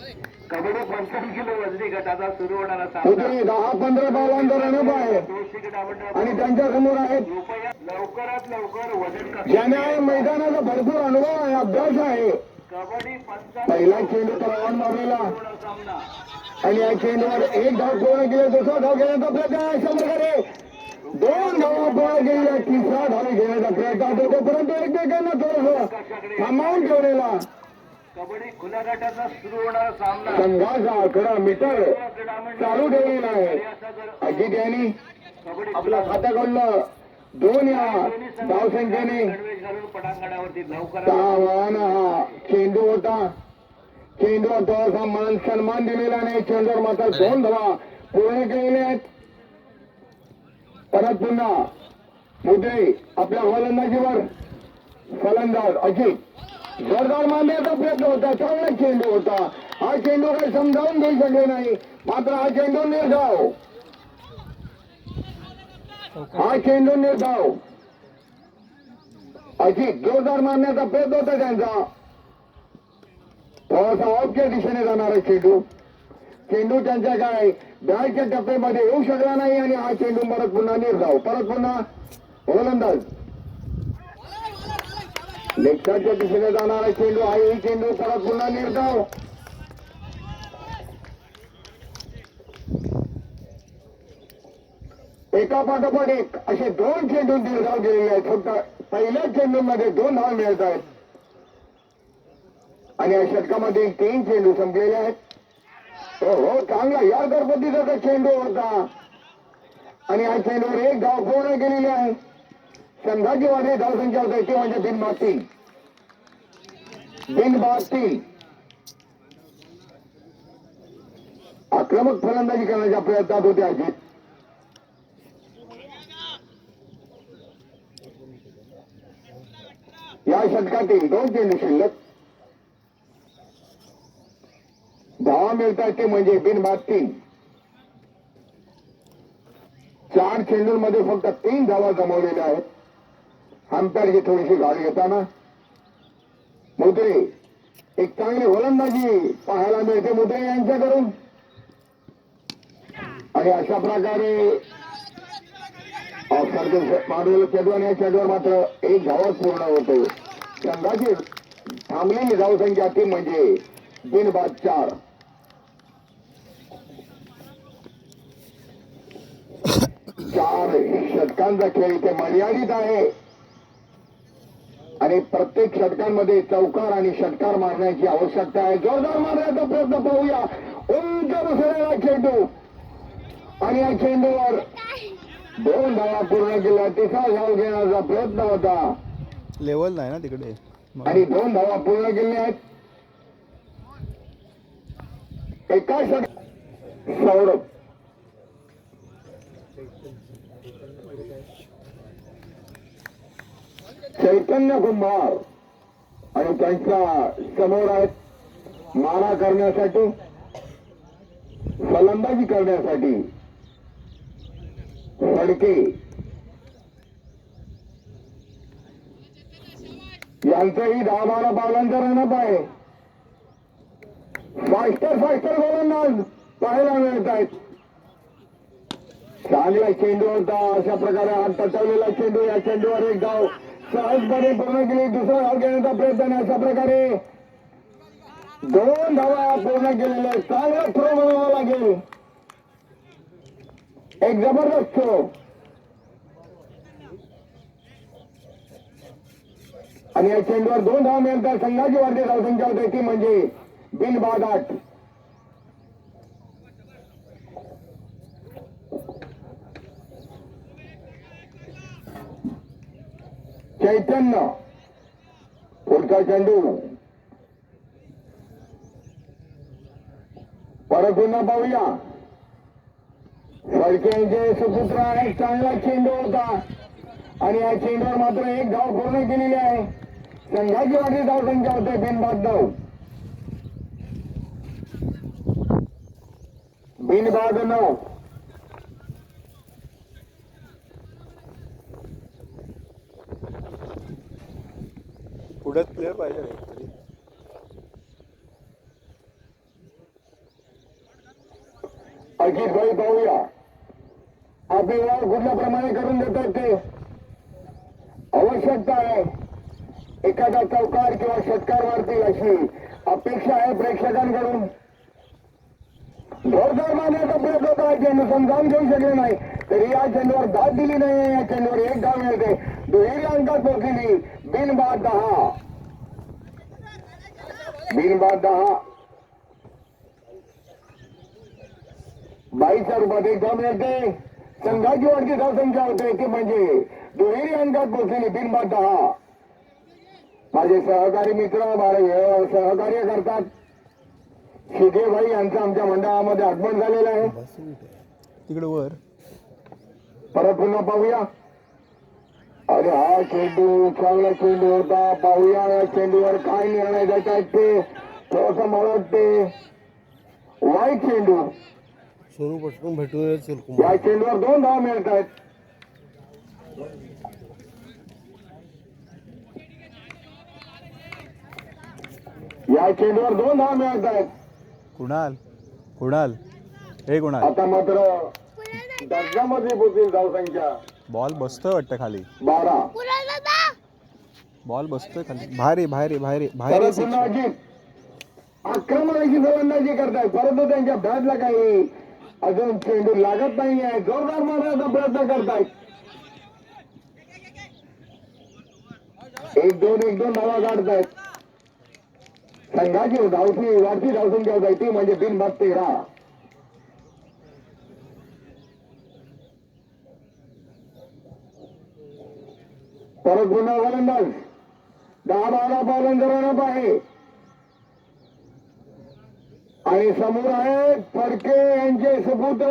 Kabaddi 55 kilo वजनी गटाचा सुरू होणारा सामना 10-15 बॉलांचा रणप आहे आणि त्यांच्या समोर आहेत लवकरात लवकर वजन ज्याने मैदानाचा भरपूर अनुभव आहे, अभ्यास आहे. कबड्डी 55 पहिला चेंडू राऊंड मारलेला सामना आणि या चेंडूवर एक धाव पूर्ण केले, दुसरा धाव घेण्याचा प्रयत्न आहे. अशा प्रकारे 2 धावा पूर्ण केलेल्या, तिसरा धाव घेण्याचा प्रयत्न होतो, परंतु एकमेकांना थोडस थांबवून ठेवलेला. कबड्डी खुल्या गटाचा सुरू होणारा सामना संघाचा 11 मीटर चालू ठेवलेला आहे. अजित यांनी आपला खाता काढलं 2 या धावसंख्येने पटांगणावरती लवकर हा चेंडू होता. चेंडूवर थोडासा मान सन्मान दिलेला नाही. चेंडूवर मात्र 2 धावा पूर्ण केलेल्या आहेत. परत पुन्हा मुद्रे आपल्या फलंदाजीवर फलंदाज अजित जोरदार मारण्याचा प्रयत्न होता. चांगला चेंडू होता. हा चेंडू काही समजावून घेऊ शकले नाही, मात्र हा चेंडू निर्धाव. हा चेंडू निर्धाव. अजित जोरदार मारण्याचा प्रयत्न होता त्यांचा. थोडासा ऑफच्या दिशेने जाणारा चेंडू. चेंडू त्यांच्या काय बॅटच्या टप्प्यामध्ये येऊ शकला नाही आणि हा चेंडू परत पुन्हा निर्धाव. परत पुन्हा गोलंदाज लेफ्टच्या दिशेने जाणारा चेंडू आहे. ही चेंडू परत पुन्हा निर्धाव. एका पाठोपाठ एक असे 2 चेंडू निर्धाव गेलेले आहेत. फक्त पहिल्या चेंडूमध्ये 2 धाव मिळत आहेत आणि या षटकामध्ये 3 चेंडू संपलेले आहेत. हो चांगला या गणपतीचा चेंडू होता आणि या चेंडूवर 1 धाव पूर्ण केलेली आहे. संघाची वाढी धावसंख्या होते ती म्हणजे बिनबाद 3. बिनबाद 3. आक्रमक फलंदाजी करण्याच्या प्रयत्नात होते अजित. या षटकातील 2 चेंडू शिल्लक. धावा मिळतात ते म्हणजे बिनबाद 3. 4 चेंडूंमध्ये फक्त 3 धावा जमवलेल्या आहेत. अंपायरची थोडीशी गाडी घेताना मुद्रे एक चांगली गोलंदाजी पाहायला मिळते मुद्रे यांच्याकडून आणि अशा प्रकारे मारलेलं चेंडू आणि या चेंडूवर मात्र 1 धावच पूर्ण होतो. संघाची थांबलेली धावसंख्या ती म्हणजे बिनबाद 4. 4 षटकांचा खेळ इथे मर्यादित आहे आणि प्रत्येक षटकांमध्ये चौकार आणि षटकार मारण्याची आवश्यकता आहे. जोरदार मारण्याचा प्रयत्न पाहूया. उंच बसलेला चेंडू आणि या चेंडूवर 2 धावा पूर्ण केल्या. तिसरा धाव घेण्याचा प्रयत्न होता. लेवल नाही ना तिकडे आणि 2 धावा पूर्ण केल्या आहेत. एका सौरभ चैतन्य कुंभार आणि त्यांच्या समोर आहेत मारा करण्यासाठी फलंदाजी करण्यासाठी फडके. यांचंही 10-12 पावलांचा रणप आहे. फास्टर गोलंदाज पाहायला मिळत आहेत. चांगला चेंडू होता. अशा प्रकारे हात पटवलेला चेंडू. या चेंडूवर 1 धाव सहजपणे पूर्ण केली. दुसरा धाव घेण्याचा प्रयत्न. अशा प्रकारे 2 धावा पूर्ण केलेल्या. चांगला थ्रो म्हणावा लागेल. एक जबरदस्त थ्रो आणि या चेंडूवर 2 धाव मिळतात. संघाची वाढती धावसंख्या होते ती म्हणजे बिनबाद 8. चैतन्य पुढचा चेंडू परत पुन्हा पाहूया. फडकेंचे सुपुत्र आहे. चांगला चेंडू होता आणि या चेंडूवर मात्र 1 धाव पूर्ण केलेली आहे. संघाची वाढती धावसंख्या होते बिनबाद 9. बिनबाद 9. पुढे प्लेयर पाहिजे. अजितभाई पाहूया आपली वाढ कुठल्या प्रमाणे करून देतात ते. आवश्यकता आहे एखादा चौकार किंवा षटकार मारतील अशी अपेक्षा आहे प्रेक्षकांकडून. जोरदार मारण्याचा प्रयत्न होता, चेंडू समजावून घेऊ शकले नाही तरी या चेंडूवर दाद दिली नाही. या चेंडूवर एक धाव मिळते. दुहेरी अंकात पोहोचली. बिनबाद 10. बिनबाद 10. 22च्या रूपात एक धाव मिळते. संघाची वाढती धावसंख्या होते ती म्हणजे दुहेरी अंकात पोहोचलेली. बिनबाद 10. माझे सहकारी मित्र माझे सहकार्य करतात शिदेभाई यांचं आमच्या मंडळामध्ये आगमन झालेलं आहे. तिकडे वर परत पुन्हा पाहूया. अरे हा चेंडू चांगला चेंडू होता. पाहूया या चेंडूवर काय निर्णय देतात ते. थोडस मला वाटते वाईट चेंडू. सोनू पटकन भेटून या चेंडूवर 2 धावा मिळत आहेत. या चेंडूवर 2 धावा मिळत आहेत. कुणाल कुणाल हे कुणाल आता मात्र डझनामध्ये पोहोचेल धावसंख्या. बॉल बसतोय वाटतं खाली. 12. बॉल बसतोय खाली. बाहेर ये, बाहेर ये, बाहेर ये, बाहेर परत ये. पुन्हा अजित आक्रमक अशी गोलंदाजी करतायत परंतु त्यांच्या बॅटला काही अजून चेंडू लागत नाहीये. जोरदार मारण्याचा प्रयत्न करतायत. 1-2 धावा काढतायत. संघाची वाढती धावसंख्या होत आहे ती म्हणजे बिनबाद 13. परत पुन्हा गोलंदाज 10-12 पावलांचा रनअप आहे आणि समोर आहेत फडके यांचे सुपुत्र.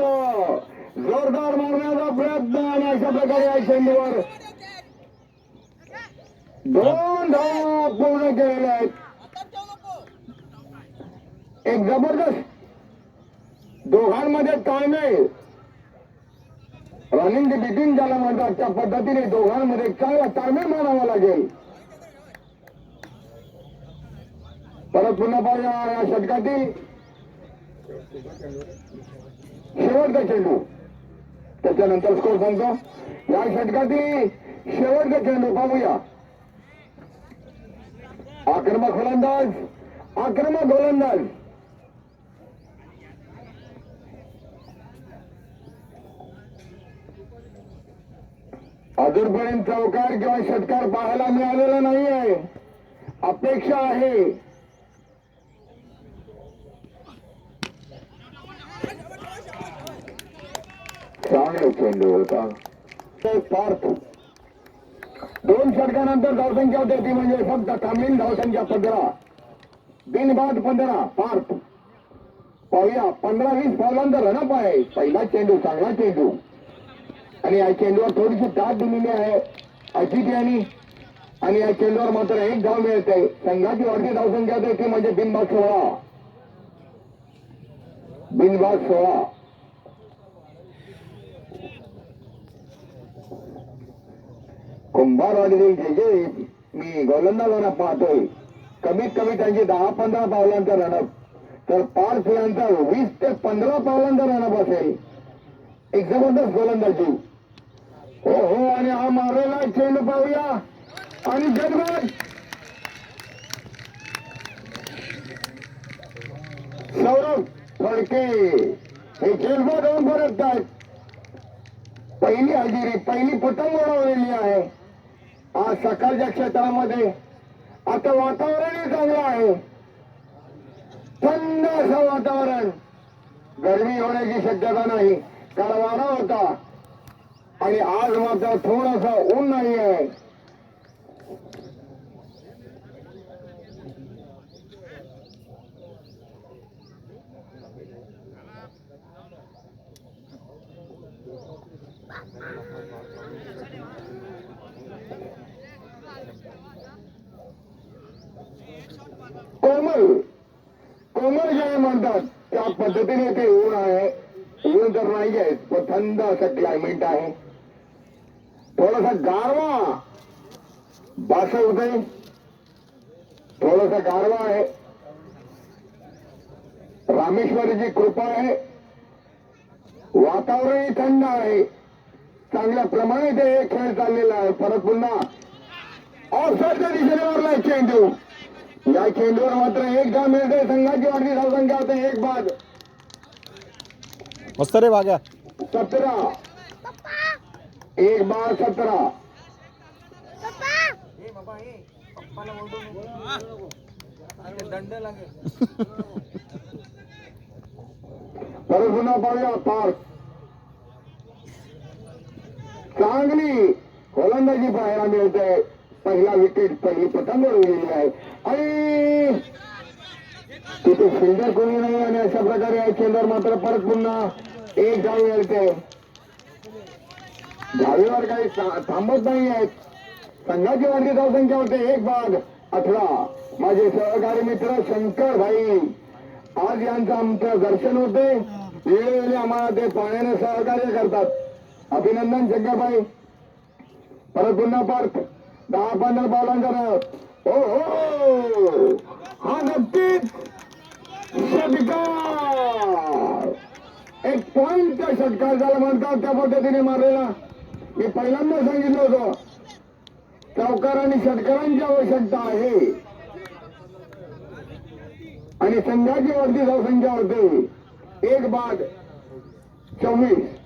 जोरदार मारण्याचा प्रयत्न आणि अशा प्रकारे या चेंडूवर 2 धावा पूर्ण केलेल्या आहेत. एक जबरदस्त दोघांमध्ये ताळमेळ रनिंग द बिटवीन ज्याला म्हणतात त्या पद्धतीने दोघांमध्ये चांगला ताळमेळ मानावा लागेल. परत पुन्हा पाहूया या षटकातील शेवटचा चेंडू. त्याच्यानंतर स्कोर सांगतो. या षटकातील शेवटचा चेंडू पाहूया. आक्रमक गोलंदाज अजूनपर्यंत चौकार किंवा षटकार पाहायला मिळालेला नाहीये. अपेक्षा आहे चांगला चेंडू होता. पार्थ 2 षटकानंतर धावसंख्या होते ती म्हणजे फक्त कामीन धावसंख्या 15. बिनबाद 15. पार्थ पाहूया 15-20 पावलांचा रनअप आहे. पहिला चेंडू चांगला चेंडू आणि या चेंडूवर थोडीशी दाद दिलेली आहे अजित यांनी आणि या चेंडूवर मात्र 1 धाव मिळते. संघाची वाढती धावसंख्या होते ती म्हणजे बिनबाद 16. बिनबाद 16. कुंभारवाडीतील जे मी गोलंदाजांना पाहतोय कमीत कमी त्यांची 10-15 पावलांचा रनअप तर पार्थ यांचा 20 ते 15 पावलांचा रनअप असेल. एक जबरदस्त गोलंदाजी. हो आणि हा मारलेला चेंडू पाहूया आणि जगभर सौरभ फडके हे चेंडू जाऊन परत आहेत. पहिली हजेरी पहिली पतंग उडवलेली आहे आज सकाळच्या क्षेत्रामध्ये. आता वातावरणही चांगलं आहे. थंड असं वातावरण. गरमी होण्याची शक्यता नाही. काल वारा होता आणि आज मात्र थोडंसं ऊन नाही आहे. कोमल जे म्हणतात त्या पद्धतीने ते ऊन आहे. ऊन तर नाही आहे पण थंड असं क्लायमेट आहे. थोडासा गारवा भासवतोय. थोडासा गारवा आहे. रामेश्वरीची कृपा आहे वातावरणही थंड आहे, चांगल्या प्रमाणे ते खेळ चाललेला आहे. परत पुन्हा ऑफसाईडच्या दिशेने मारलाय चेंडू. या चेंडूवर मात्र एक धाव मिळते. संघाची वाढती धावसंख्या होते 1 बाद. मस्त रे भाग्या. 17 1 बाद 17. परत पुन्हा पाहूया पार्क. चांगली गोलंदाजी पाहायला मिळते. पहिला विकेट, पहिली पतंग उडवलेली आहे आणि तिथे फिल्डर कोणी नाही आणि अशा प्रकारे या चेंडूवर मात्र परत पुन्हा एक धाव मिळते. धावेवर काही थांबत नाही आहेत. संघाची वाढती धावसंख्या होते 1 बाद 18. माझे सहकारी मित्र शंकर भाई आज यांचं आमचं दर्शन होते. वेळोवेळी आम्हाला ते पाण्याने सहकार्य करतात. अभिनंदन शंकर भाई. परत पुन्हा पार्क 10-15 बॉलांचा हो हो हा नक्कीच षटकार. एक पॉइंटचा षटकार झाला म्हणतात त्या पद्धतीने मारलेला. मी पहिल्यांदा सांगितलं होतं चौकार आणि षटकारांची आवश्यकता आहे आणि संघाची वाढती धावसंख्या होते 1 बाद 24.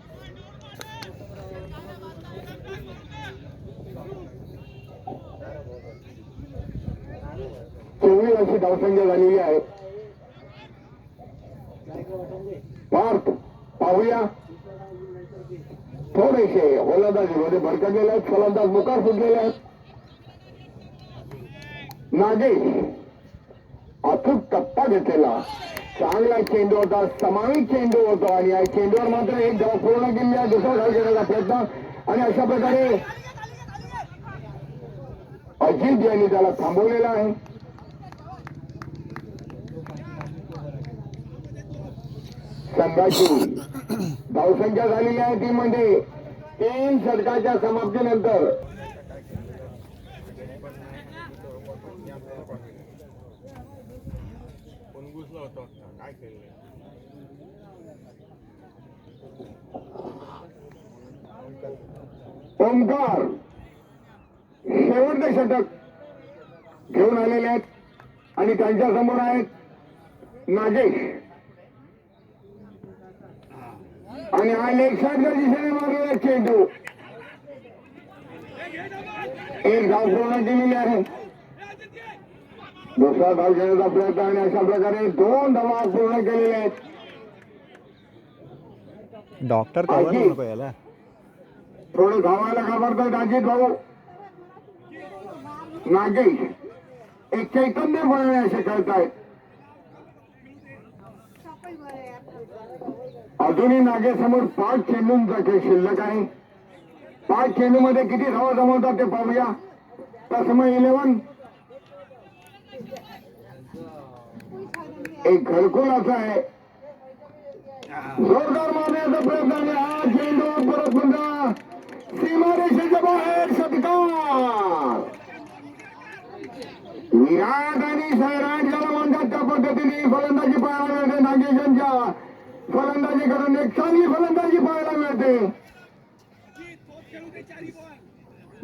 24 अशी धावसंख्या झालेली आहे. पार्थ पाहूया थोडेसे गोलंदाजीमध्ये भरकटलेले आहेत. फलंदाज मुखार सुटलेले आहेत. नागेश अचूक टप्पा घेतलेला चांगला चेंडू होता, समाविक चेंडू होता आणि या चेंडूवर मात्र एक धाव पूर्ण केली आहे. दुसरा धाव घेण्याचा प्रयत्न आणि अशा प्रकारे अजित यांनी त्याला थांबवलेला आहे. संघाची धावसंख्या झालेली आहे ती म्हणजे 3 षटकाच्या समाप्तीनंतर ओंकार शेवटचे षटक घेऊन आलेले आहेत आणि त्यांच्या समोर आहेत नागेश आणि हा लेग शॉटच्या दिशेने मारलेला चेंडू. एक धाव पूर्ण केलेली आहे. दुसरा धाव घेण्याचा प्रयत्न आणि अशा प्रकारे 2 धावा पूर्ण केलेल्या आहेत. डॉक्टर कवर नको याला. थोडं धावायला घाबरतात अजित भाऊ. नागेश एक चैतन्यपणाने असे खेळतायत. अजूनही नागेसमोर 5 चेंडूंचा खेळ शिल्लक आहे. 5 चेंडूमध्ये किती धावा जमवतात ते पाहूया. तसमय 11 एक घरकुल असा आहे. जोरदार मारण्याचा प्रयत्न आणि हा चेंडू परत पुन्हा सीमारेषेच्या बाहेर. षटकार. विराट आणि सैराट ज्याला म्हणतात त्या पद्धतीने फलंदाजी पाहायला मिळते. नागेशांच्या फलंदाजीकडून एक चांगली फलंदाजी पाहायला मिळते.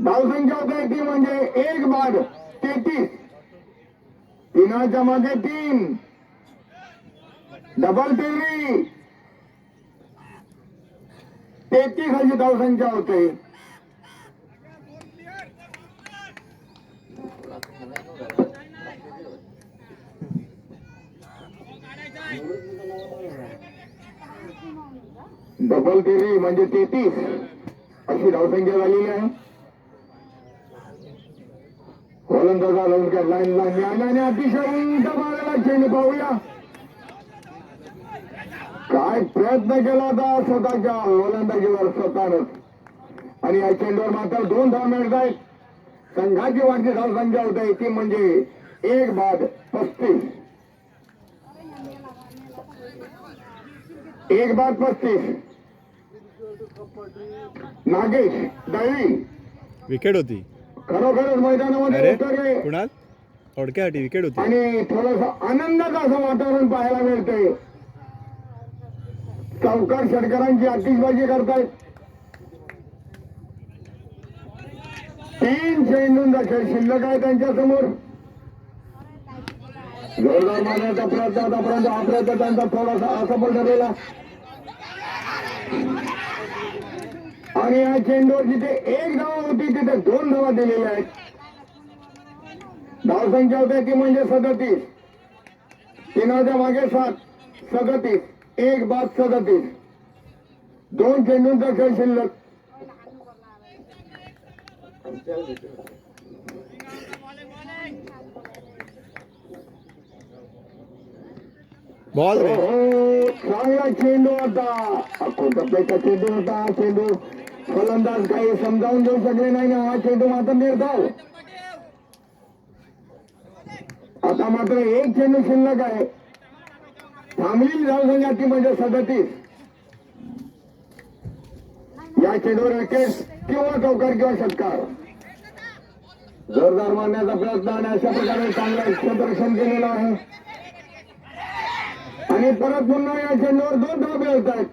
धावसंख्या होते ती म्हणजे 1 बाद 33. 3च्या मागे 3 डबल टिवरी 33 अशी धावसंख्या होते. डबल टिवरी म्हणजे 33 अशी धावसंख्या झालेली आहे. गोलंदाजा लवकर लाईन आणि अतिशय उंच मारायला चेंडू पाहूया. काय प्रयत्न केला होता स्वतःच्या गोलंदाजीवर स्वतःच आणि या चेंडूवर मात्र 2 धाव मिळत आहेत. संघाची वाढती धावसंख्या होते ती म्हणजे 1 बाद 35. 1 बाद 35. नागेश दळवी विकेट होती खरोखरच मैदानामध्ये उतरले कुणाल. थोडक्यासाठी विकेट होती आणि थोडस आनंदाचं असं वातावरण पाहायला मिळतंय. चौकार षटकारांची आतिषबाजी करतायत. 3 चेंडूंचा खेळ शिल्लक आहे त्यांच्या समोर. जोरदार मारण्याचा प्रयत्न, आतापर्यंत हा प्रयत्न त्यांचा थोडासा असफल ठरलेला. आणि या चेंडूवर जिथे 1 धाव होती तिथे 2 धावा दिलेल्या आहेत. धावसंख्या होते ती म्हणजे 37. 3च्या मागे 7, 37, 1 बाद 37. 2 चेंडूंचा खेळ शिल्लक. बॉल रे. चांगला चेंडू होता. कोणत्या चेंडू होता हा चेंडू. फलंदाज काही समजावून देऊ शकले नाही ना. हा चेंडू मात्र निर्धाव. आता मात्र 1 चेंडू शिल्लक आहे. थांबलेली धावसंख्या ती म्हणजे 37. या चेंडूवर विकेट किंवा चौकार किंवा षटकार. जोरदार मारण्याचा प्रयत्न आणि अशा प्रकारे चांगलं क्षेत्ररक्षण केलेलं आहे. आणि परत पुन्हा या चेंडूवर 2 धावा मिळत आहेत.